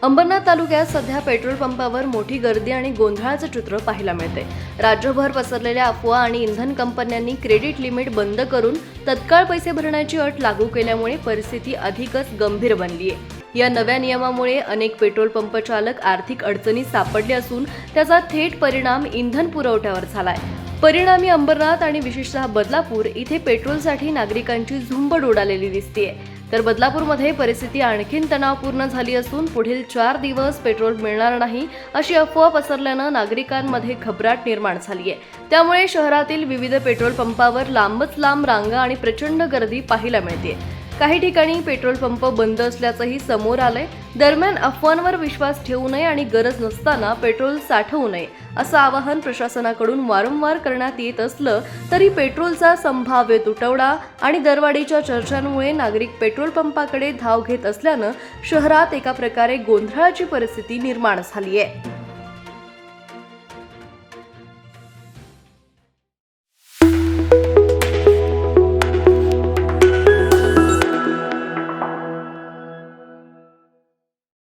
अंबरनाथ तालुक्यात सध्या पेट्रोल पंपावर मोठी गर्दी आणि गोंधळाचं चित्र पाहायला मिळते। राज्यभर पसरलेल्या अफवा आणि इंधन कंपन्यांनी क्रेडिट लिमिट बंद करून तत्काळ पैसे भरण्याची अट लागू केल्यामुळे परिस्थिती अधिकच गंभीर बनली आहे। या नव्या नियमामुळे अनेक पेट्रोल पंप चालक आर्थिक अडचणीत सापडले असून त्याचा थेट परिणाम इंधन पुरवठ्यावर झालाय। परिणामी अंबरनाथ आणि विशेषतः बदलापूर इथे पेट्रोलसाठी नागरिकांची झुंबड उडालेली दिसतेय। तर बदलापूरमध्ये परिस्थिती आणखीन तणावपूर्ण झाली असून पुढील 4 दिवस पेट्रोल मिळणार नाही अशी अफवा पसरल्यानं नागरिकांमध्ये घबराट निर्माण झाली आहे। त्यामुळे शहरातील विविध पेट्रोल पंपावर लांबच लांब रांगा आणि प्रचंड गर्दी पाहायला मिळते। काही ठिकाणी पेट्रोल पंप बंद असल्याचंही समोर आलंय। दरम्यान अफवांवर विश्वास ठेवू नये आणि गरज नसताना पेट्रोल साठवू नये असं आवाहन प्रशासनाकडून वारंवार करण्यात येत असलं तरी पेट्रोलचा संभाव्य तुटवडा आणि दरवाढीच्या चर्चांमुळे नागरिक पेट्रोल पंपाकडे धाव घेत असल्यानं शहरात एका प्रकारे गोंधळाची परिस्थिती निर्माण झाली आहे।